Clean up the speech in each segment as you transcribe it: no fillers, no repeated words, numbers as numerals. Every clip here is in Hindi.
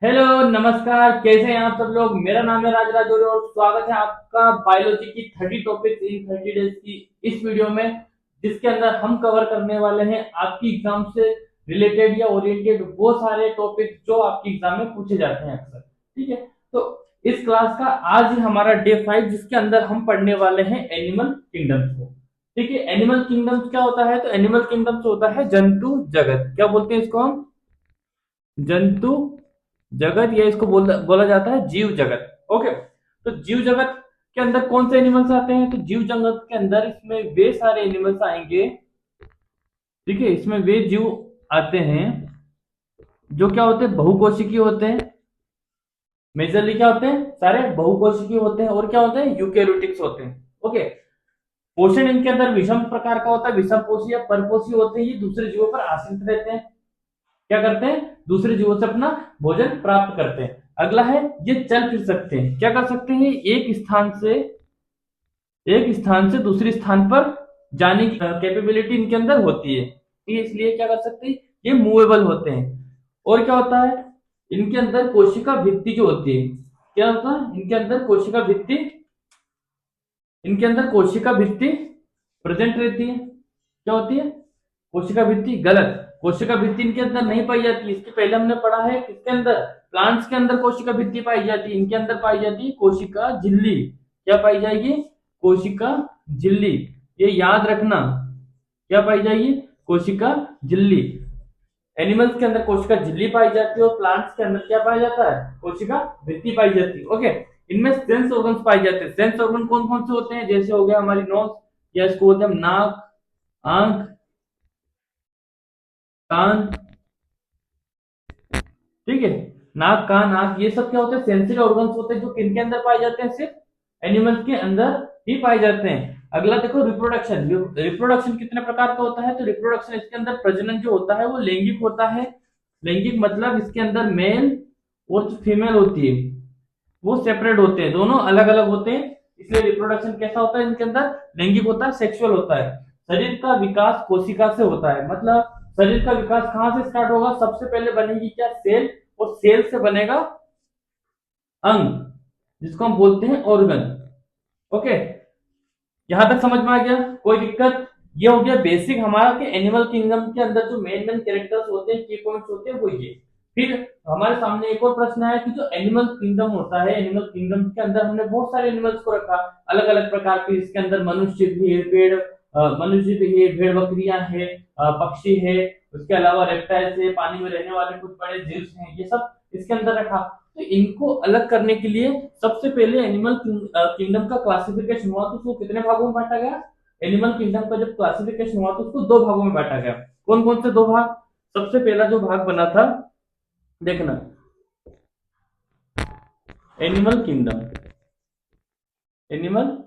हेलो, नमस्कार। कैसे हैं आप सब लोग? मेरा नाम है राज राजौरी और स्वागत है आपका बायोलॉजी की 30 टॉपिक्स इन 30 डेज की इस वीडियो में, जिसके अंदर हम कवर करने वाले हैं आपकी एग्जाम से रिलेटेड या ओरिएंटेड वो सारे टॉपिक जो आपकी एग्जाम में पूछे जाते हैं अक्सर। ठीक है, तो इस क्लास का आज ही हमारा डे 5, जिसके अंदर हम पढ़ने वाले हैं एनिमल किंगडम्स को। ठीक है, एनिमल किंगडम्स क्या होता है? तो एनिमल किंगडम्स होता है जंतु जगत। क्या बोलते हैं इसको हम? जंतु जगत, या इसको बोला जाता है जीव जगत। ओके, तो जीव जगत के अंदर कौन से एनिमल्स आते हैं? तो जीव जगत के अंदर इसमें वे सारे एनिमल्स आएंगे। ठीक है, इसमें वे जीव आते हैं जो क्या होते हैं, बहुकोशिकीय होते हैं। मेजरली क्या होते हैं? सारे बहुकोशिकीय होते हैं। और क्या होते हैं? यूकेरियोटिक्स होते हैं। ओके, पोषण इनके अंदर विषम प्रकार का होता है। विषम पोषी या परपोषी होते हैं। ये दूसरे जीवों पर आश्रित रहते हैं। क्या करते हैं? दूसरे जीवों से अपना भोजन प्राप्त करते हैं। अगला है, ये चल फिर सकते हैं। क्या कर सकते हैं? एक स्थान से दूसरे स्थान पर जाने की कैपेबिलिटी इनके अंदर होती है। ठीक है, इसलिए क्या कर सकते हैं? ये मूवेबल होते हैं। और क्या होता है? इनके अंदर कोशिका भित्ति जो होती है, क्या होता है इनके अंदर कोशिका भित्ति प्रेजेंट रहती है। क्या होती है? कोशिका भित्ति। गलत, कोशिका भित्ति इनके अंदर नहीं पाई जाती। इसके पहले हमने पढ़ा है किसके अंदर? प्लांट्स के अंदर कोशिका भित्ति पाई जाती है। इनके अंदर पाई जाती है कोशिका झिल्ली। क्या पाई जाएगी? कोशिका झिल्ली। ये याद रखना, क्या पाई जाएगी? कोशिका झिल्ली। एनिमल्स के अंदर कोशिका झिल्ली पाई जाती है और प्लांट्स के अंदर क्या पाया जाता है? कोशिका भित्ति पाई जाती है। ओके, इनमें सेंस ऑर्गन्स पाए जाते हैं। सेंस ऑर्गन कौन कौन से होते हैं? जैसे हो गया हमारी नोज, या इसको बोलते हैं हम नाक, आंख, कान। ठीक है, नाक, कान, आंख, ये सब क्या होते हैं? सेंसरी ऑर्गन्स होते हैं जो किनके अंदर पाए जाते हैं? सिर्फ एनिमल्स के अंदर ही पाए जाते हैं। अगला देखो, रिप्रोडक्शन। रिप्रोडक्शन कितने प्रकार का होता है? तो रिप्रोडक्शन, इसके अंदर प्रजनन जो होता है वो लैंगिक होता है। लैंगिक मतलब इसके अंदर मेल और जो फीमेल होती है वो सेपरेट होते हैं, दोनों अलग अलग होते हैं। इसलिए रिप्रोडक्शन कैसा होता है? इनके अंदर लैंगिक होता है, सेक्सुअल होता है। शरीर का विकास कोशिका से होता है। मतलब शरीर का विकास कहां से स्टार्ट होगा? सबसे पहले बनेगी क्या? सेल। और सेल से बनेगा अंग, जिसको हम बोलते हैं ऑर्गन। ओके, यहां तक समझ में आ गया? कोई दिक्कत? ये हो गया बेसिक हमारा कि एनिमल किंगडम के अंदर जो मेन मेन कैरेक्टर्स होते हैं, की पॉइंट्स होते हैं, वो ये। फिर हमारे सामने एक और प्रश्न है कि जो एनिमल किंगडम होता है, एनिमल किंगडम के अंदर हमने बहुत सारे एनिमल्स को रखा, अलग अलग प्रकार के। इसके अंदर मनुष्य भी है, मनुष्य भी है, भेड़ बकरियां है, पक्षी है, उसके अलावा रेप्टाइल्स है, पानी में रहने वाले कुछ बड़े जीव हैं, ये सब इसके अंदर रखा। तो इनको अलग करने के लिए सबसे पहले एनिमल किंगडम का क्लासिफिकेशन हुआ, तो उसको कितने भागों में बांटा गया? एनिमल किंगडम का जब क्लासिफिकेशन हुआ तो उसको दो भागों में बांटा गया। कौन कौन से दो भाग? सबसे पहला जो भाग बना था, देखना, एनिमल किंगडम। एनिमल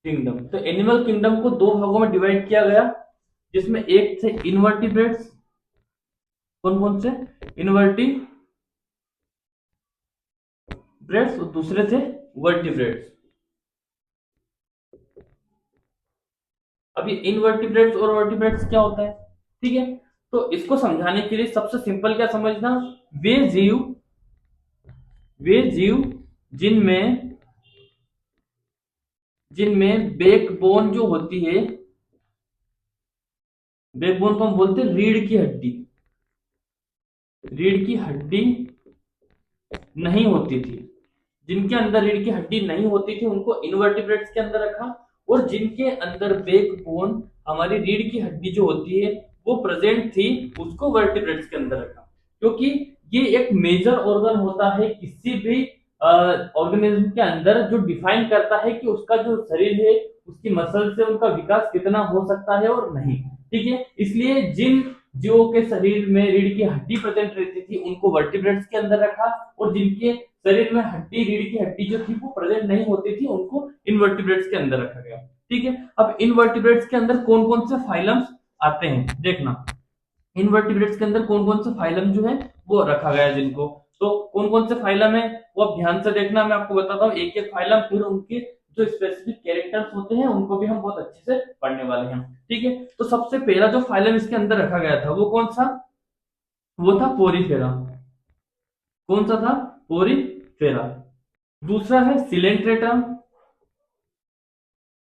किंगडम, तो एनिमल किंगडम को दो भागों में डिवाइड किया गया, जिसमें एक थे इनवर्टिब्रेट्स। कौन कौन से? इनवर्टिब्रेट्स। और दूसरे थे वर्टिब्रेट्स। अब ये इनवर्टिब्रेट्स और वर्टिब्रेट्स क्या होता है? ठीक है, तो इसको समझाने के लिए सबसे सिंपल क्या समझना, वे जीव वे जीव जिनमें जिनमें बैकबोन जो होती है, बैकबोन को हम बोलते हैं रीढ़ की हड्डी। रीढ़ की हड्डी नहीं होती थी, जिनके अंदर रीढ़ की हड्डी नहीं होती थी उनको इनवर्टिब्रेट्स के अंदर रखा। और जिनके अंदर बैकबोन, हमारी रीढ़ की हड्डी जो होती है वो प्रेजेंट थी, उसको वर्टिब्रेट्स के अंदर रखा। क्योंकि ये एक मेजर ऑर्गन होता है किसी भी ऑर्गेनिज्म के अंदर, जो डिफाइन करता है कि उसका जो शरीर है, उसकी मसल से उनका विकास कितना हो सकता है और नहीं। ठीक है, इसलिए जिन जीवों के शरीर में रीढ़ की हड्डी प्रेजेंट रहती थी उनको वर्टिब्रेट्स के अंदर रखा, और जिनके शरीर में हड्डी, रीढ़ की हड्डी जो थी वो प्रेजेंट नहीं होती थी, उनको इनवर्टिब्रेट्स के अंदर रखा गया। ठीक है, अब इनवर्टिब्रेट्स के अंदर कौन कौन से फाइलम्स आते हैं, देखना। इनवर्टिब्रेट्स के अंदर कौन कौन से फाइलम जो है वो रखा गया है जिनको। तो कौन कौन से फाइलम है वो अब ध्यान से देखना, मैं आपको बताता हूँ एक एक फाइलम, फिर उनके जो स्पेसिफिक कैरेक्टर्स होते हैं उनको भी हम बहुत अच्छे से पढ़ने वाले हैं। ठीक है, तो सबसे पहला जो फाइलम इसके अंदर रखा गया था वो कौन सा? वो था पोरीफेरा। कौन सा था? पोरीफेरा। दूसरा है सिलेंट्रेटा।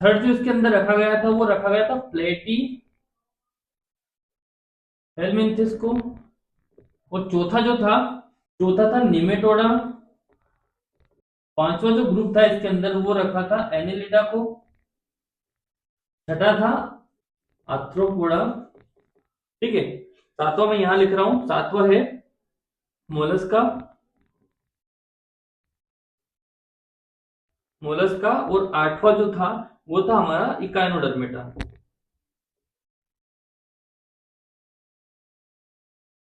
थर्ड जो इसके अंदर रखा गया था वो रखा गया था प्लेटी हेलमिंथिस को। और चौथा था निमेटोडा। पांचवा जो ग्रुप था इसके अंदर वो रखा था एनिलिडा को। छठा था आर्थ्रोपोडा। ठीक है। सातवां मैं यहां लिख रहा हूं, सातवां है मोलस्का। मोलस्का। और आठवां जो था वो था हमारा इकाइनोडर्मेटा।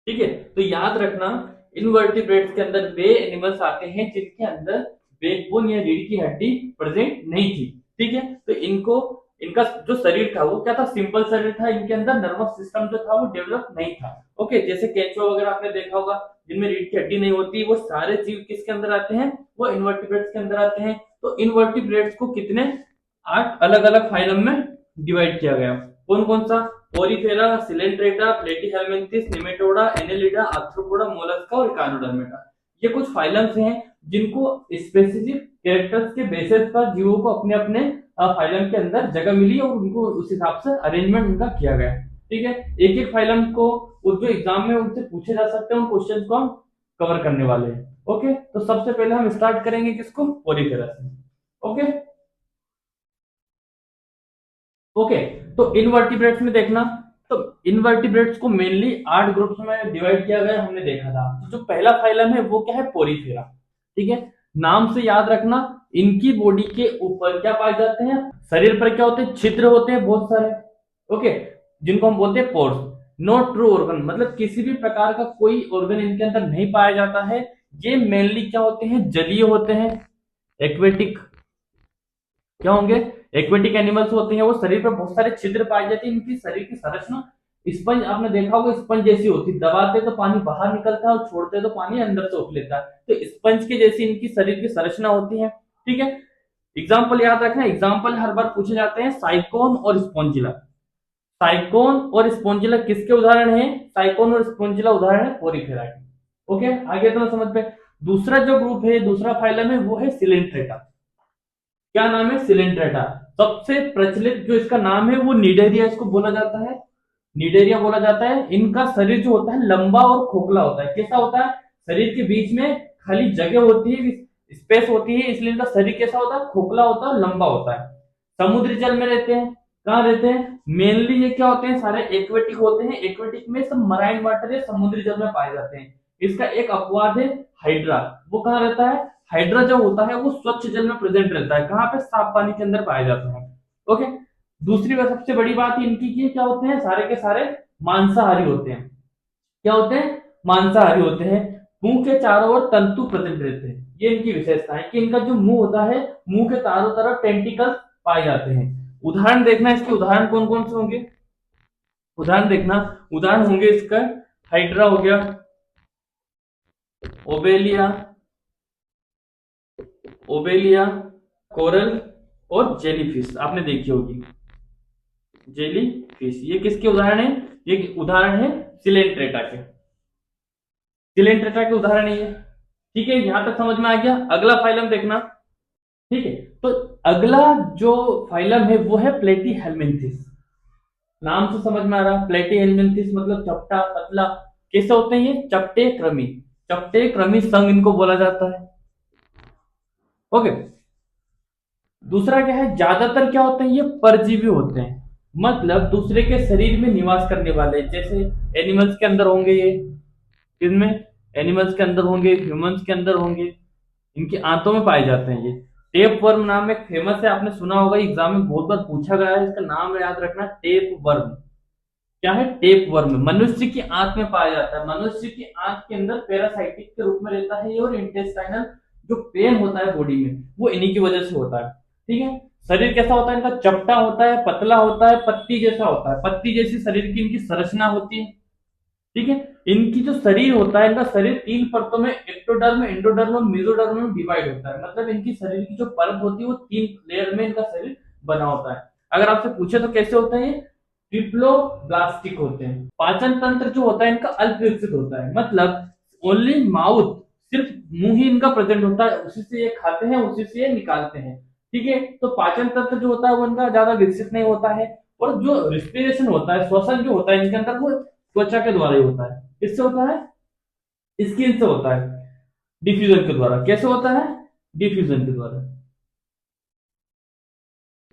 ठीक है। तो याद रखना, इनवर्टिब्रेट्स के अंदर वे एनिमल्स आते हैं जिनके अंदर बैकबोन या रीढ़ की हड्डी प्रेजेंट नहीं थी। ठीक है। तो इनको, इनका जो शरीर था वो क्या था? सिंपल शरीर था। इनके अंदर नर्वस सिस्टम जो था वो डेवलप नहीं था। ओके। जैसे केंचुआ वगैरह आपने देखा होगा जिनमें रीढ़ की हड्डी नहीं होती, वो सारे जीव किसके अंदर आते हैं? वो इनवर्टिब्रेट्स के अंदर आते हैं। तो इनवर्टिब्रेट्स को कितने 8 अलग अलग फाइलम में डिवाइड किया गया। कौन कौन सा? Porifera, coelenterata, platyhelminthes, nematoda, annelida, arthropoda, mollusca और इकानोडर्मेटा। ये कुछ फाइलम्स हैं जिनको स्पेसिफिक कैरेक्टर्स के बेसिस पर जीवों को अपने अपने फाइलम के अंदर जगह मिली और उनको उस हिसाब से अरेंजमेंट उनका किया गया। ठीक है। एक एक फाइलम को जो एग्जाम में उनसे पूछे जा सकते हैं उन क्वेश्चन को हम कवर करने वाले हैं। ओके। तो सबसे पहले हम स्टार्ट करेंगे किसको? पोरीफेरा से। ओके। ओके। तो इनवर्टिब्रेट्स में देखना, तो इनवर्टिब्रेट्स को मेनली 8 ग्रुप्स में डिवाइड किया गया, हमने देखा था। तो जो पहला फाइलम है वो क्या है? पोरीफेरा। ठीक है। नाम से याद रखना, इनकी बॉडी के ऊपर क्या पाए जाते हैं? शरीर पर क्या होते हैं? छिद्र होते हैं बहुत सारे। ओके। जिनको हम बोलते हैं पोर्स। नॉट ट्रू ऑर्गन, मतलब किसी भी प्रकार का कोई ऑर्गन इनके अंदर नहीं पाया जाता है। ये मेनली क्या होते हैं? जलीय होते हैं, एक्वेटिक। क्या होंगे? एक्वेटिक एनिमल्स होते हैं। वो शरीर पर बहुत सारे छिद्र पाए जाते हैं। इनकी शरीर की संरचना स्पंज, आपने देखा होगा स्पंज जैसी होती है। दबाते तो पानी बाहर निकलता है और छोड़ते तो पानी अंदर सोख लेता है। तो स्पंज के जैसी इनकी शरीर की संरचना होती है। ठीक है। एग्जाम्पल याद रखना, एग्जाम्पल हर बार पूछे जाते हैं। साइकोन और स्पोंजिला। साइकोन और स्पोंजिला किसके उदाहरण है? साइकोन और स्पोंजिला उदाहरण है पोरीफेरा के। ओके। आगे तो समझ पे। दूसरा जो ग्रुप है, दूसरा फाइलम है वो है सिलेंट्रेटा। क्या नाम है? सिलेंट्रेटा। सबसे प्रचलित जो इसका नाम है वो निडेरिया इसको बोला जाता है। निडेरिया बोला जाता है। इनका शरीर जो होता है लंबा और खोखला होता है। कैसा होता है? शरीर के बीच में खाली जगह होती है, स्पेस होती है, इसलिए इनका शरीर कैसा होता है? खोखला होता है, लंबा होता है। समुद्री जल में रहते हैं। कहाँ रहते हैं? मेनली ये क्या होते हैं? सारे एक्वेटिक होते हैं। एक्वेटिक में सब मराइन वाटर या समुद्री जल में पाए जाते हैं। इसका एक अपवाद है हाइड्रा। वो कहाँ रहता है? हाइड्रा जो होता है वो स्वच्छ जल में प्रेजेंट रहता है। कहाँ पे? साफ पानी के अंदर पाया जाता है। ओके। दूसरी बात, सबसे बड़ी बात इनकी की क्या होते हैं? सारे के सारे मांसाहारी होते हैं। क्या होते हैं? मांसाहारी होते हैं। मुंह के चारों ओर तंतु प्रेजेंट रहते हैं। ये इनकी विशेषता है कि इनका जो मुंह होता है, मुंह के चारों तरफ टेंटिकल्स पाए जाते हैं। उदाहरण देखना, इसके उदाहरण कौन कौन से होंगे? उदाहरण देखना, उदाहरण होंगे इसका हाइड्रा हो गया, ओबेलिया, ओबेलिया, कोरल और जेलीफिश आपने देखी होगी। जेली फिश, ये किसके उदाहरण है? ये उदाहरण है सिलेंट्रेटा के। सिलेंट्रेटा के उदाहरण है ये। ठीक है। यहां तक समझ में आ गया। अगला फाइलम देखना। ठीक है। तो अगला जो फाइलम है वो है प्लेटी हेलमिन्थिस। नाम से समझ में आ रहा, प्लेटी हेलमिन्थिस मतलब चपटा, पतला। कैसे होते हैं ये? चपटे क्रमी। चपटे क्रमी संघ इनको बोला जाता है। ओके। दूसरा क्या है? ज्यादातर क्या होते हैं? ये परजीवी होते हैं, मतलब दूसरे के शरीर में निवास करने वाले। जैसे एनिमल्स के अंदर होंगे ये, किसमें? एनिमल्स के अंदर होंगे, ह्यूमंस के अंदर होंगे। इनके आंतों में पाए जाते हैं ये। टेप वर्म नाम एक फेमस है, आपने सुना होगा, एग्जाम में बहुत बार पूछा गया है। इसका नाम याद रखना, टेप वर्म। क्या है? Tape worm. मनुष्य की आंत में पाया जाता है। मनुष्य की आंत के अंदर पैरासाइटिक के रूप में रहता है ये। और इंटेस्टाइनल जो पेन होता है बॉडी में वो इन्हीं की वजह से होता है। ठीक है। शरीर कैसा होता है इनका? चपटा होता है, पतला होता है, पत्ती जैसा होता है। पत्ती जैसी शरीर की इनकी संरचना होती है। ठीक है। इनकी जो शरीर होता है, इनका शरीर 3 परतों में, एक्टोडर्म, एंडोडर्म और मेसोडर्म में डिवाइड होता है। मतलब इनकी शरीर की जो परत होती है वो 3 लेयर में इनका शरीर बना होता है। अगर आपसे पूछे तो कैसे होता है ये? ट्रिप्लोब्लास्टिक होते हैं। पाचन तंत्र जो होता है इनका अल्प विकसित होता है, मतलब ओनली माउथ, सिर्फ मुंह ही इनका प्रेजेंट होता है, उसी से ये खाते हैं, उसी से ये निकालते हैं। ठीक है, तो पाचन तंत्र जो होता है वो इनका ज्यादा विकसित नहीं होता है। और जो रिस्पिरेशन होता है, श्वसन जो होता है इनके अंदर, वो त्वचा के द्वारा ही होता है। किससे होता है? स्किन से होता है, डिफ्यूजन के द्वारा। कैसे होता है? डिफ्यूजन के द्वारा।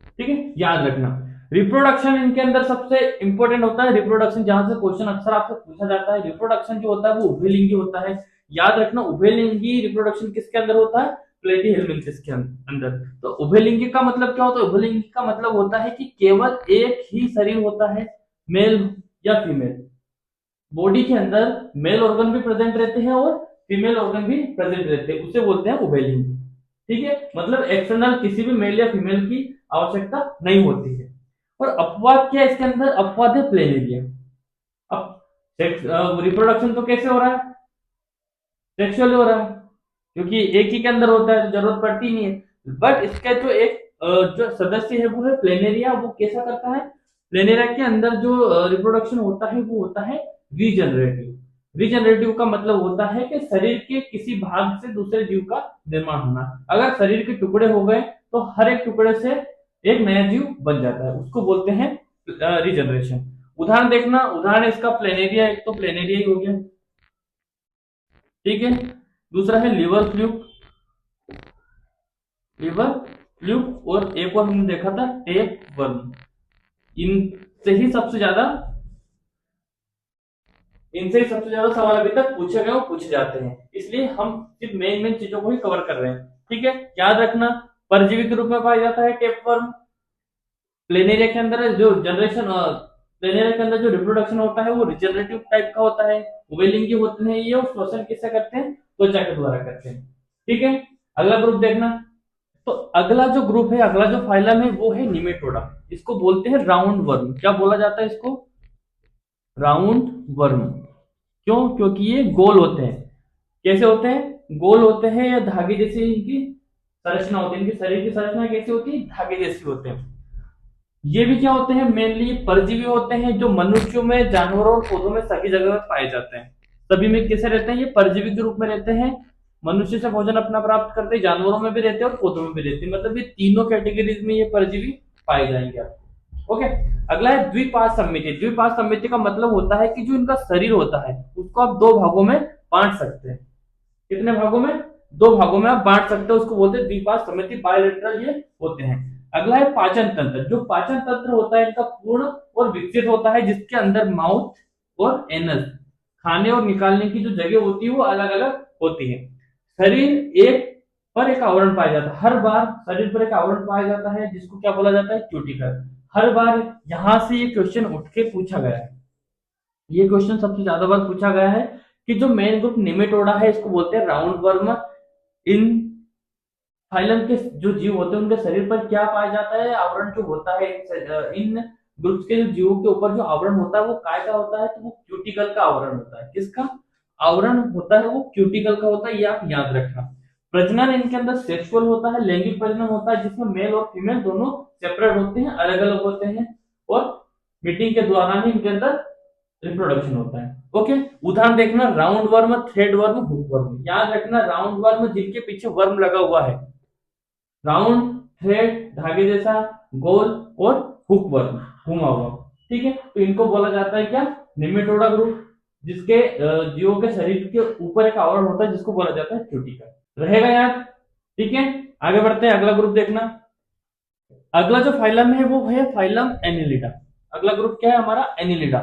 ठीक है, याद रखना। रिप्रोडक्शन इनके अंदर सबसे इंपॉर्टेंट होता है। रिप्रोडक्शन जहां से क्वेश्चन अक्सर आपसे पूछा जाता है, रिप्रोडक्शन जो होता है वो उभयलिंगी होता है। याद रखना, उभयलिंगी रिप्रोडक्शन किसके अंदर होता है? प्लेटिहेल्मिन्थेस के अंदर। तो उभयलिंगी का मतलब क्या होता है? उभयलिंगी का मतलब होता है कि केवल एक ही शरीर होता है, मेल या फीमेल। बॉडी के अंदर मेल ऑर्गन भी प्रेजेंट रहते हैं और फीमेल ऑर्गन भी प्रेजेंट रहते हैं, उसे बोलते हैं उभयलिंगी। ठीक है, मतलब एक्सटर्नल किसी भी मेल या फीमेल की आवश्यकता नहीं होती है। और अपवाद क्या है इसके अंदर? अपवाद है प्लेनेरिया। अब रिप्रोडक्शन तो कैसे हो रहा है? सेक्सुअली हो रहा है, क्योंकि एक ही के अंदर होता है तो जरूरत पड़ती नहीं है। बट इसका जो एक जो सदस्य है वो है प्लेनेरिया। वो कैसा करता है? प्लेनेरिया के अंदर जो रिप्रोडक्शन होता है वो होता है रीजनरेटिव। रीजनरेटिव का मतलब होता है कि शरीर के किसी भाग से दूसरे जीव का निर्माण होना। अगर शरीर के टुकड़े हो गए तो हर एक टुकड़े से एक नया जीव बन जाता है, उसको बोलते हैं रीजनरेशन। उदाहरण देखना, उदाहरण इसका प्लेनेरिया, एक तो प्लेनेरिया ही हो गया। ठीक है, दूसरा है लिवर फ्लूक। लिवर फ्लूक, और एक और हमने देखा था टेप वर्म। इनसे ही सबसे ज्यादा इनसे ही सबसे ज्यादा सवाल अभी तक पूछे गए और पूछे जाते हैं, इसलिए हम सिर्फ मेन मेन चीजों को ही कवर कर रहे हैं। ठीक है, याद रखना, परजीवी के रूप में पाया जाता है टेप वर्म। प्लेनेरिया के अंदर जो जनरेशन प्लेनेरिया के अंदर जो रिप्रोडक्शन होता है वो रिजनरेटिव टाइप का होता है, उभयलिंगी होते हैं ये, और श्वसन किससे करते हैं? त्वचा के द्वारा करते हैं। ठीक है, अगला ग्रुप देखना। तो अगला जो ग्रुप है, अगला जो फाइलम है वो है निमेटोडा। इसको बोलते हैं राउंड वर्म। क्या बोला जाता है इसको? Round worm. क्यों? क्योंकि ये गोल होते हैं। कैसे होते हैं? गोल होते हैं, या धागे जैसी इनकी संरचना होती है। इनकी शरीर की संरचना कैसी होती है? धागे जैसी होते हैं। ये भी क्या होते हैं? मेनली परजीवी होते हैं, जो मनुष्यों में, जानवरों और पौधों में सभी जगह में पाए जाते हैं। सभी में कैसे रहते हैं? ये परजीवी के रूप में रहते हैं। मनुष्य से भोजन अपना प्राप्त करते हैं, जानवरों में भी रहते हैं और पौधों में भी रहते हैं। मतलब ये तीनों कैटेगरीज में ये परजीवी पाए जाएंगे आपको। ओके, अगला है द्विपाद समिति। द्विपाद समिति का मतलब होता है कि जो इनका शरीर होता है उसको आप दो भागों में बांट सकते हैं। कितने भागों में? दो भागों में आप बांट सकते हो, उसको बोलते हैं द्विपाद समिति, बायलेटरल ये होते हैं। अगला है पाचन तंत्र। जो पाचन तंत्र होता है इनका पूर्ण और विकसित होता है, जिसके अंदर माउथ और एनस, खाने और निकालने की जो जगह होती है वो अलग अलग होती है। शरीर एक पर एक आवरण पाया जाता है, हर बार शरीर पर एक आवरण पाया जाता है, जिसको क्या बोला जाता है? क्यूटिकल। हर बार यहां से ये क्वेश्चन उठ के पूछा गया है। ये क्वेश्चन सबसे ज्यादा बार पूछा गया है कि जो मेन ग्रुप निमेटोडा है इसको बोलते हैं राउंड वर्म। इन फाइलम के जो जीव होते हैं उनके शरीर पर क्या पाया जाता है? आवरण जो होता है इन ग्रुप्स के जो जीवों के ऊपर जो आवरण होता है वो काय का होता है? तो वो क्यूटिकल का आवरण होता है। किसका आवरण होता है? वो क्यूटिकल का होता है, ये आप याद रखना। प्रजनन इनके अंदर सेक्सुअल होता है, लैंगिक प्रजनन होता है, जिसमें मेल और फीमेल दोनों सेपरेट होते हैं, अलग अलग होते हैं, और मीटिंग के दौरान ही इनके अंदर रिप्रोडक्शन होता है। ओके, उदाहरण देखना, round worm, thread worm, hook worm. याद रखना, राउंड वर्म जिनके पीछे वर्म लगा हुआ है, राउंड, थ्रेड धागे जैसा, गोल, और हुक वर्म घुमा हुआ। ठीक है, तो इनको बोला जाता है क्या? निमेटोडा ग्रुप, जिसके जीवों के शरीर के ऊपर एक आवरण होता है जिसको बोला जाता है क्यूटिकल। रहेगा याद? ठीक है, आगे बढ़ते हैं, अगला ग्रुप देखना। अगला जो फाइलम है वो है फाइलम एनिलिडा। अगला ग्रुप क्या है हमारा? एनिलिडा।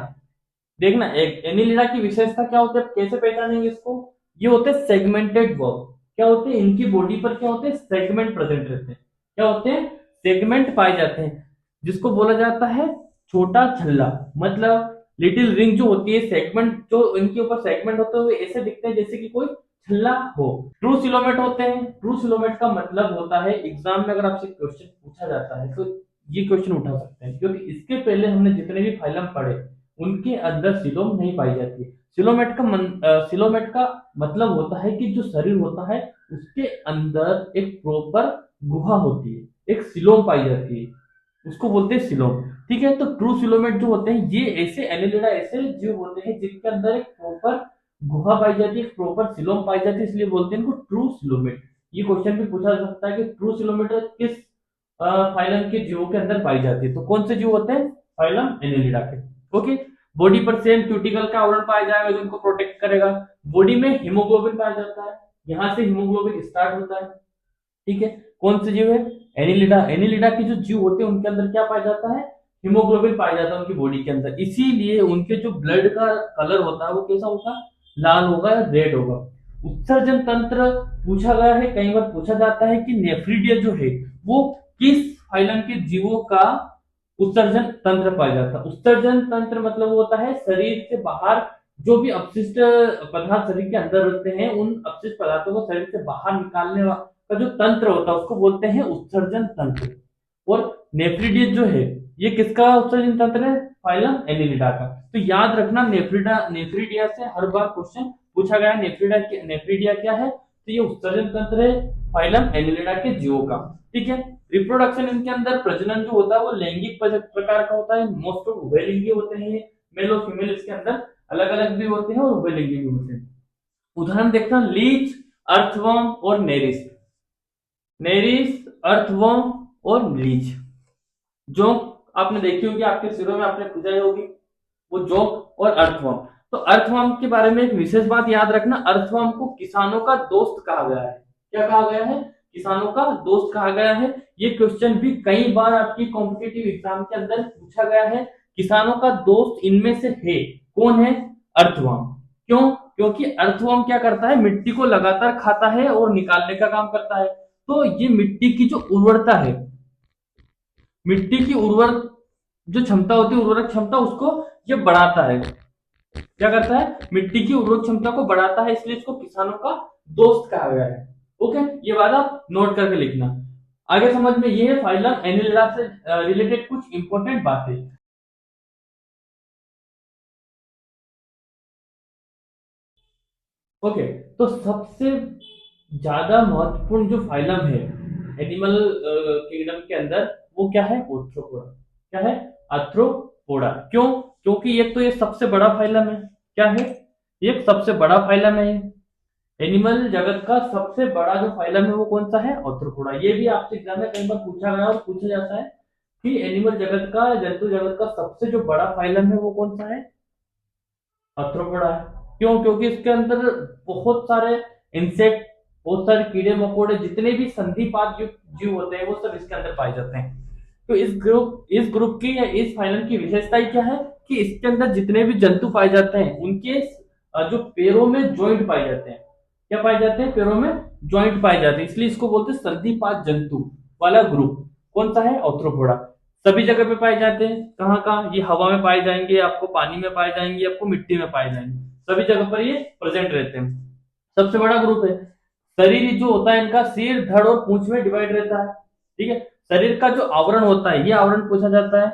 देखना, एक एनिलिडा की विशेषता क्या होती है, कैसे पहचानेंगे इसको? ये होते हैं सेगमेंटेड वर्म। क्या होते हैं? इनकी बॉडी पर क्या होते हैं? सेगमेंट प्रेजेंट रहते हैं। क्या होते हैं? सेगमेंट पाए जाते हैं, जिसको बोला जाता है छोटा छल्ला। मतलब लिटिल रिंग जो होती है, सेगमेंट जो इनके ऊपर सेगमेंट होते हुए ऐसे दिखते हैं जैसे कि कोई छल्ला हो। ट्रू सिलोमेट होते हैं। ट्रू सिलोमेट का मतलब होता है, एग्जाम में अगर आपसे क्वेश्चन पूछा जाता है तो ये क्वेश्चन उठा सकते हैं, क्योंकि इसके पहले हमने जितने भी फाइलम पढ़े उनके अंदर सिलोम नहीं पाई जाती है। सिलोमेट का मतलब होता है कि जो शरीर होता है उसके अंदर एक प्रॉपर गुहा होती है, एक सिलोम पाई जाती है, उसको बोलते हैं सिलोम। ठीक है। तो ट्रू सिलोमेट जो होते हैं ये ऐसे एनेलिडा ऐसे जीव होते हैं जिनके अंदर एक प्रॉपर गुहा पाई जाती है, एक प्रॉपर सिलोम पाई जाती है, इसलिए बोलते हैं इनको ट्रू सिलोमेट। ये क्वेश्चन भी पूछा जा सकता है कि ट्रू सिलोमेट किस फाइलम के जीवों के अंदर पाई जाती है, तो कौन से जीव होते हैं, फाइलम एनेलिडा के। ओके। बॉडी पर सेम क्यूटिकल का आवरण पाया जाएगा जो इनको प्रोटेक्ट करेगा। बॉडी में हीमोग्लोबिन पाया जाता है, यहाँ से हीमोग्लोबिन स्टार्ट होता है। ठीक है। कौन से जीव है, एनिलिडा। एनिलिडा के जो जीव होते हैं उनके अंदर क्या पाया जाता है, हीमोग्लोबिन पाया जाता है उनकी बॉडी के अंदर, इसीलिए उनके जो ब्लड का कलर होता है वो कैसा होगा, लाल होगा या रेड होगा। उत्सर्जन तंत्र पूछा गया है, कई बार पूछा जाता है कि नेफ्रिडिया जो है वो किस फाइलम के जीवों का उत्सर्जन तंत्र पाया जाता है। उत्सर्जन तंत्र मतलब होता है शरीर से बाहर जो भी अपशिष्ट पदार्थ शरीर के अंदर रहते हैं उन अपशिष्ट पदार्थों को शरीर से बाहर निकालने का जो तंत्र होता है उसको बोलते हैं उत्सर्जन तंत्र। और नेफ्रिडिया जो है ये किसका उत्सर्जन तंत्र है, फाइलम एनिलिडा का। तो याद रखना नेफ्रिडिया से हर बार क्वेश्चन पूछा गया है। नेफ्रिडिया क्या है, तो ये उत्सर्जन तंत्र है फाइलम एनिलिडा के जीवों का। ठीक है। रिप्रोडक्शन इनके अंदर प्रजनन जो होता है वो लैंगिक प्रकार का होता है, मोस्ट ऑफ उभयलिंगी होते हैं, मेल और फीमेल इसके अंदर अलग अलग भी होते हैं और उभयलिंगी भी होते हैं। उदाहरण देखना, लीच, अर्थवर्म और नेरिस। नेरिस, अर्थवर्म और लीच। जोंक आपने देखी होगी, आपके सिरों में आपने पूछा होगी, वो जोंक और अर्थवर्म। तो अर्थवर्म के बारे में एक विशेष बात याद रखना, अर्थवर्म को किसानों का दोस्त कहा गया है। क्या कहा गया है, किसानों का दोस्त कहा गया है। ये क्वेश्चन भी कई बार आपकी कॉम्पिटिटिव एग्जाम के अंदर पूछा गया है। किसानों का दोस्त इनमें से है, कौन है, अर्थवर्म। क्यों, क्योंकि अर्थवर्म क्या करता है, मिट्टी को लगातार खाता है और निकालने का काम करता है। तो ये मिट्टी की जो उर्वरता है, मिट्टी की उर्वर जो क्षमता होती है, उर्वरक क्षमता, उसको ये बढ़ाता है। क्या करता है, मिट्टी की उर्वरक क्षमता को बढ़ाता है, इसलिए इसको किसानों का दोस्त कहा गया है। ओके, ये बात आप नोट करके लिखना। आगे समझ में ये है फाइलम एनिलिडा से रिलेटेड कुछ इंपॉर्टेंट बातें। ओके, तो सबसे ज्यादा महत्वपूर्ण जो फाइलम है एनिमल किंगडम के अंदर वो क्या है, आर्थ्रोपोडा। क्या है, आर्थ्रोपोडा। क्यों, क्योंकि ये तो ये सबसे बड़ा फाइलम है। क्या है, ये सबसे बड़ा फाइलम है। एनिमल जगत का सबसे बड़ा जो फाइलम है वो कौन सा है, आर्थ्रोपोडा। ये भी आपसे एग्जाम में कई बार पूछा गया और पूछा जाता है कि एनिमल जगत का, जंतु जगत का सबसे जो बड़ा फाइलम है वो कौन सा है, आर्थ्रोपोडा है। क्यों, क्योंकि इसके अंदर बहुत सारे इंसेक्ट, बहुत सारे कीड़े मकोड़े, जितने भी संधिपात जीव जीव होते हैं वो सब इसके अंदर पाए जाते हैं। तो इस ग्रुप की या इस फाइलम की विशेषता क्या है कि इसके अंदर जितने भी जंतु पाए जाते हैं उनके जो पैरों में जॉइंट पाए जाते हैं। क्या पाए जाते हैं, पैरों में जॉइंट पाए जाते हैं, इसलिए इसको बोलते हैं संधिपात जंतु वाला ग्रुप। कौन सा है, आर्थ्रोपोडा। सभी जगह पे पाए जाते हैं, कहाँ कहाँ, ये हवा में पाए जाएंगे, आपको पानी में पाए जाएंगे, आपको मिट्टी में पाए जाएंगे, सभी जगह पर ये प्रेजेंट रहते हैं। सबसे बड़ा ग्रुप है। शरीर जो होता है इनका सिर, धड़ और पूंछ में डिवाइड रहता है। ठीक है। शरीर का जो आवरण होता है, ये आवरण पूछा जाता है,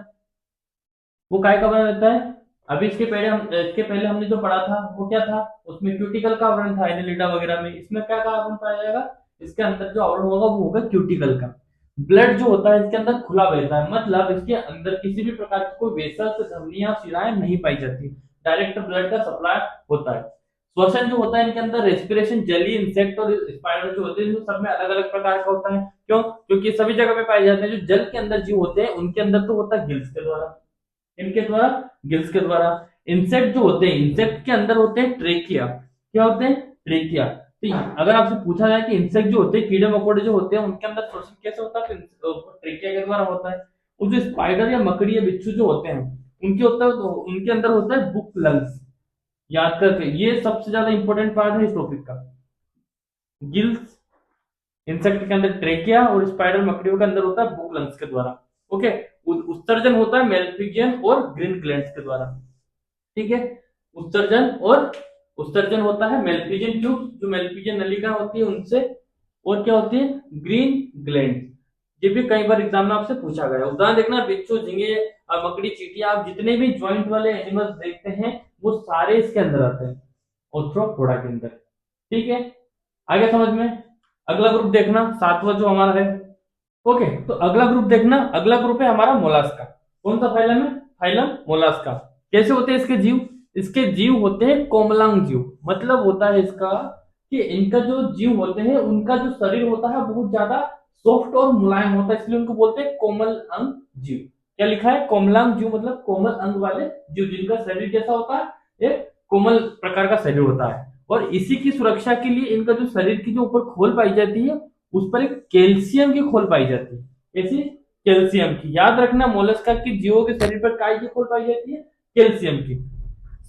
वो काय का बना रहता है। अभी इसके पहले हमने जो पढ़ा था वो क्या था, उसमें क्यूटिकल का आवरण था एनिलिडा वगैरह में। इसमें क्या का आवरण पाया जाएगा, इसके अंदर जो आवरण होगा वो होगा क्यूटिकल का। ब्लड जो होता है इसके अंदर खुला बहता है, मतलब इसके अंदर किसी भी प्रकार की कोई वेसल्स, धमनियां, शिराएं नहीं पाई जाती, डायरेक्ट ब्लड का सप्लाई होता है। श्वसन जो होता है इनके अंदर, रेस्पिरेशन, जली इंसेक्ट और स्पाइडर जो होते हैं इनमें सब में अलग अलग प्रकार का होता है। क्यों, क्योंकि सभी जगह पे पाए जाते हैं। जो जल के अंदर जीव होते हैं उनके अंदर तो होता है गिल्स के द्वारा, इनके द्वारा, गिल्स के द्वारा। इंसेक्ट जो होते हैं, इंसेक्ट के अंदर होते हैं ट्रेकिया। क्या होते हैं, ट्रेकिया। तो अगर आपसे पूछा जाए कि इंसेक्ट जो होते हैं, कीड़े मकोड़े जो होते हैं, उनके अंदर श्वसन कैसे होता है, तो ट्रेकिया के द्वारा होता है। और जो स्पाइडर या मकड़ी या बिच्छू जो होते हैं उनके होता है, तो उनके अंदर होता है बुक लंग्स। याद करके, ये सबसे ज्यादा इंपॉर्टेंट पार्ट है इस टॉपिक का। गिल्स इंसेक्ट के अंदर ट्रेकिया और स्पाइडर मकड़ियों के अंदर होता है बुक लंग्स के द्वारा। ओके। उत्सर्जन होता है मेलफिजियन और ग्रीन ग्लैंड्स के द्वारा। ठीक है। उत्सर्जन और उत्सर्जन होता है मेलफिजियन ट्यूब, जो मेलफिजियन नलिका होती है उनसे, और क्या होती है, ग्रीन ग्लैंड। ये भी कई बार एग्जाम में आपसे पूछा गया। उदाहरण देखना, बिच्छू, झींगे और मकड़ी, चींटियां, आप जितने भी ज्वाइंट वाले एनिमल्स देखते हैं वो सारे इसके अंदर आते हैं, आर्थ्रोपोडा के अंदर। ठीक है, आगे समझ में। अगला ग्रुप देखना, सातवां जो हमारा है। ओके, तो अगला ग्रुप देखना, अगला ग्रुप है हमारा मोलास्का। कौन सा फाइलम है? Phylum Mollusca. कैसे होते हैं इसके जीव? इसके जीव होते हैं कोमलांग जीव। मतलब होता है इसका कि इनका जो जीव होते हैं उनका जो शरीर होता है बहुत ज्यादा सॉफ्ट और मुलायम होता है, इसलिए उनको बोलते हैं कोमल अंग जीव। क्या लिखा है? कोमलांग जीव मतलब कोमल अंग वाले जीव, जिनका शरीर कैसा होता है? एक कोमल प्रकार का शरीर होता है। और इसी की सुरक्षा के लिए इनका जो शरीर की जो ऊपर खोल पाई जाती है उस पर एक कैल्शियम की खोल पाई जाती है। ऐसी कैल्शियम की, याद रखना मोलस्का की जीवों के शरीर पर काय की खोल पाई जाती है? कैल्शियम की।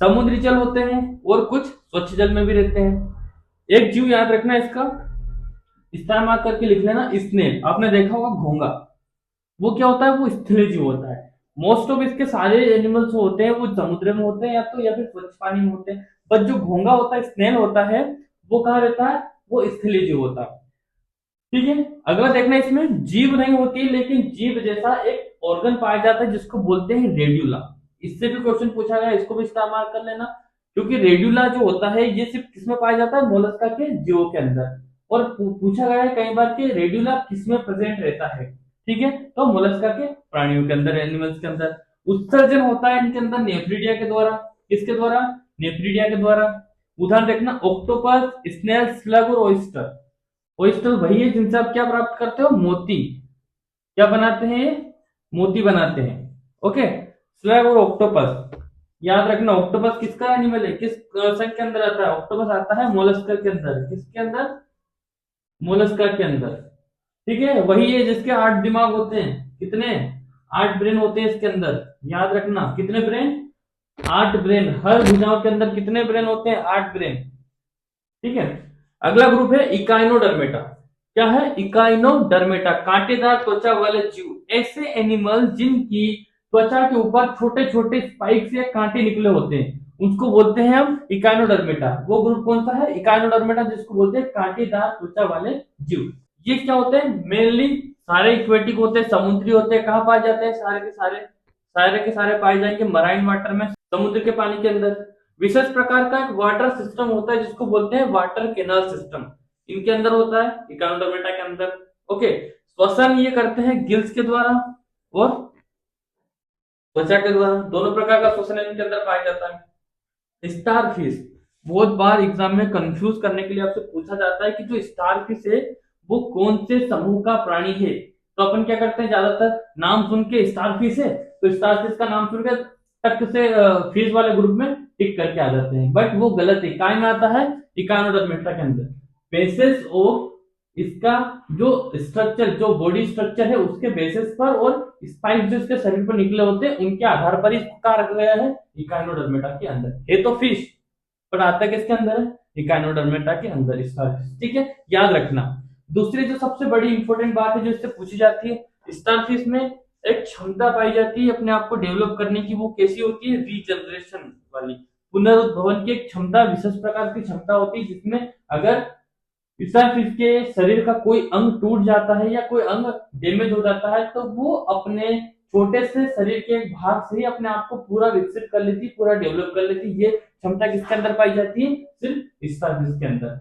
समुद्री जल होते हैं और कुछ स्वच्छ जल में भी रहते हैं। एक जीव याद रखना इसका, इस्तेमाल करके लिख लेना, स्नेल। आपने देखा होगा घोंगा, वो क्या होता है? वो स्थलीय जीव होता है। मोस्ट ऑफ इसके सारे एनिमल्स होते हैं वो समुद्र में होते हैं या फिर स्वच्छ पानी में होते हैं। बट जो घोंगा होता है, स्नेल होता है, वो कहाँ रहता है? वो स्थलीय जीव होता है। ठीक है, अगला देखना, इसमें जीभ नहीं होती लेकिन जीभ जैसा एक ऑर्गन पाया जाता है जिसको बोलते हैं रेड्यूला। इससे भी क्वेश्चन पूछा गया, इसको भी इस्तेमाल कर लेना, क्योंकि रेड्यूला जो होता है ये सिर्फ किसमें पाया जाता है? मोलस्का के जीवों के अंदर। और पूछा गया है कई बार कि रेड्यूला किसमें प्रेजेंट रहता है। ठीक है, तो मोलस्का के प्राणियों के अंदर, एनिमल्स के अंदर। उत्सर्जन होता है इनके अंदर नेफ्रिडिया के द्वारा। किसके द्वारा? नेफ्रिडिया के द्वारा। उदाहरण देखना, ऑक्टोपस, स्नेल, स्लग और ऑयस्टर। ओयस्टर वही है जिनसे आप क्या प्राप्त करते हो? मोती। क्या बनाते हैं? मोती बनाते हैं। ओके, स्लैग और ऑक्टोपस। याद रखना, ऑक्टोपस किसका एनिमल है? किस संघ के अंदर आता है? ऑक्टोपस आता है मोलस्का के अंदर। किसके अंदर? मोलस्का के अंदर। ठीक है, वही है जिसके 8 दिमाग होते हैं। कितने? 8 ब्रेन होते हैं इसके अंदर। याद रखना, कितने ब्रेन? 8 ब्रेन। हर भुजाओं के अंदर कितने ब्रेन होते हैं? 8 ब्रेन। ठीक है, अगला ग्रुप है इकाइनोडर्मेटा। क्या है? इकाइनोडर्मेटा, कांटेदार त्वचा वाले जीव। ऐसे एनिमल जिनकी त्वचा के ऊपर छोटे छोटे स्पाइक्स या कांटे निकले होते हैं उसको बोलते हैं हम इकाइनोडर्मेटा। वो ग्रुप कौन सा है? इकाइनोडर्मेटा, जिसको बोलते हैं कांटेदार त्वचा वाले जीव। ये क्या होते हैं? मेनली सारे इक्वेटिक होते हैं, समुद्री होते हैं। कहाँ पाए जाते हैं? सारे के सारे पाए जाएंगे मराइन वाटर में, समुद्र के पानी के अंदर। विशेष प्रकार का एक वाटर सिस्टम होता है जिसको बोलते हैं वाटर केनाल सिस्टम, इनके अंदर होता है, इकानोडर्मेटा के अंदर। ओके, श्वसन ये करते हैं गिल्स के द्वारा और त्वचा के द्वारा। दोनों प्रकार का श्वसन इनके अंदर पाया जाता है। स्टारफिश, बहुत बार एग्जाम में कंफ्यूज करने के लिए आपसे पूछा जाता है कि जो स्टारफिश है वो कौन से समूह का प्राणी है। तो अपन क्या करते हैं, ज्यादातर नाम सुन के स्टारफिश है तो स्टारफिश का नाम सुन के टक से फिश वाले ग्रुप में टिक करके आ जाते हैं, बट वो गलत है। काय में आता है? इकानोडर्मेटा के अंदर। बेसिस ऑफ इसका जो स्ट्रक्चर, जो बॉडी स्ट्रक्चर है उसके बेसिस पर और स्पाइक जो इसके शरीर पर निकले होते हैं उनके आधार पर इसको कहा रखा गया है? इकानोडर्मेटा के अंदर। है तो फिश, पर आता किसके अंदर है? इकानोडर्मेटा के अंदर स्टारफिश। ठीक है, याद रखना। दूसरी जो सबसे बड़ी इंपॉर्टेंट बात है जो इससे पूछी जाती है, स्टारफिश में एक क्षमता पाई जाती है अपने आप को डेवलप करने की। वो कैसी होती है? रीजनरेशन वाली, पुनरुद्भवन की एक क्षमता, विशेष प्रकार की क्षमता होती है जिसमें अगर स्टारफिश के शरीर का कोई अंग टूट जाता है या कोई अंग डैमेज हो जाता है तो वो अपने छोटे से शरीर के एक भाग से ही अपने आप को पूरा विकसित कर लेती, पूरा डेवलप कर लेती। ये क्षमता किसके अंदर पाई जाती है? सिर्फ स्टारफिश के अंदर।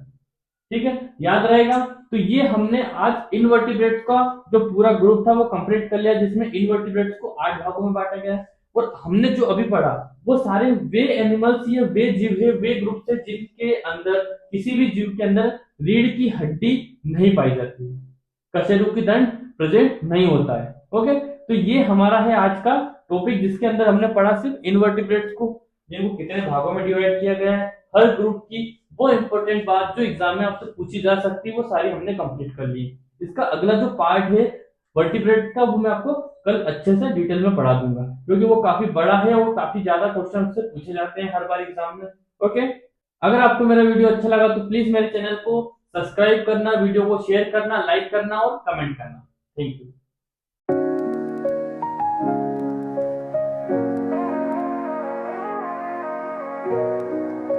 ठीक है, याद रहेगा। तो ये हमने आज इनवर्टिब्रेट्स का जो पूरा ग्रुप था वो कंप्लीट कर लिया, जिसमें इनवर्टिब्रेट्स को 8 भागों में बांटा गया है। और हमने जो अभी पढ़ा वो सारे वे एनिमल्स या वे जीव है, वे ग्रुप है जिनके अंदर, किसी भी जीव के अंदर रीढ़ की हड्डी नहीं पाई जाती है, कशेरुकी दंड प्रेजेंट नहीं होता है। ओके, तो ये हमारा है आज का टॉपिक जिसके अंदर हमने पढ़ा सिर्फ इनवर्टिब्रेट्स को, जिनको कितने भागों में डिवाइड किया गया है, हर ग्रुप की वो इंपॉर्टेंट बात जो एग्जाम में आपसे पूछी जा सकती है वो सारी हमने कंप्लीट कर ली। इसका अगला जो पार्ट है वर्टिब्रेट का वो मैं आपको कल अच्छे से डिटेल में पढ़ा दूंगा, क्योंकि वो काफी बड़ा है और काफी ज्यादा क्वेश्चन से पूछे जाते हैं हर बार एग्जाम में। ओके, अगर आपको मेरा वीडियो अच्छा लगा तो प्लीज मेरे चैनल को सब्सक्राइब करना, वीडियो को शेयर करना, लाइक करना और कमेंट करना। Thank you.